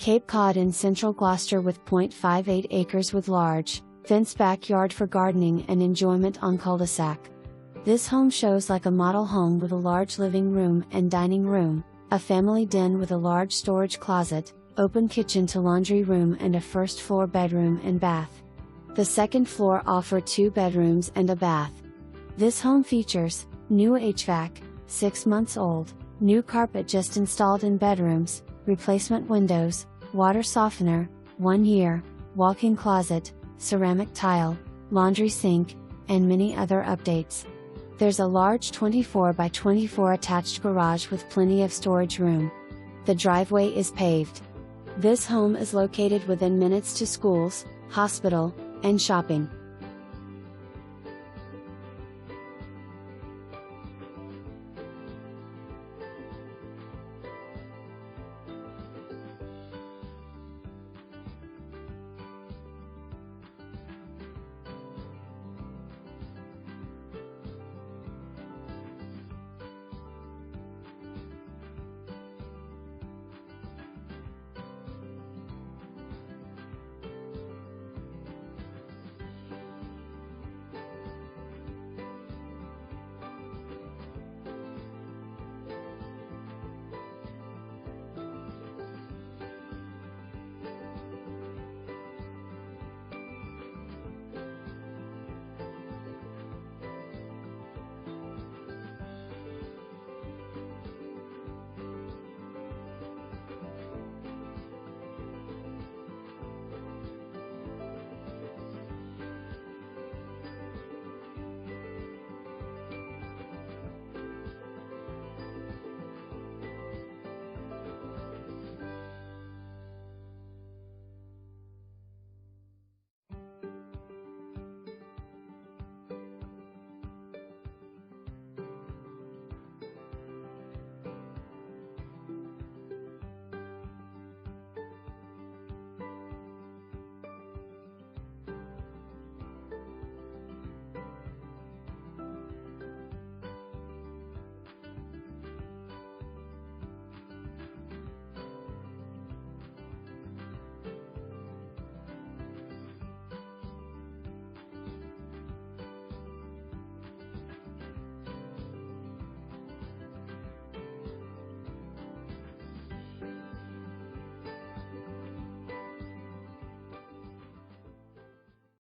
Cape Cod in Central Gloucester with 0.58 acres with large, fenced backyard for gardening and enjoyment on cul-de-sac. This home shows like a model home with a large living room and dining room, a family den with a large storage closet, open kitchen to laundry room and a first floor bedroom and bath. The second floor offers 2 bedrooms and a bath. This home features new HVAC, 6 months old, new carpet just installed in bedrooms, replacement windows, water softener, 1 year, walk-in closet, ceramic tile, laundry sink, and many other updates. There's a large 24 by 24 attached garage with plenty of storage room. The driveway is paved. This home is located within minutes to schools, hospital, and shopping.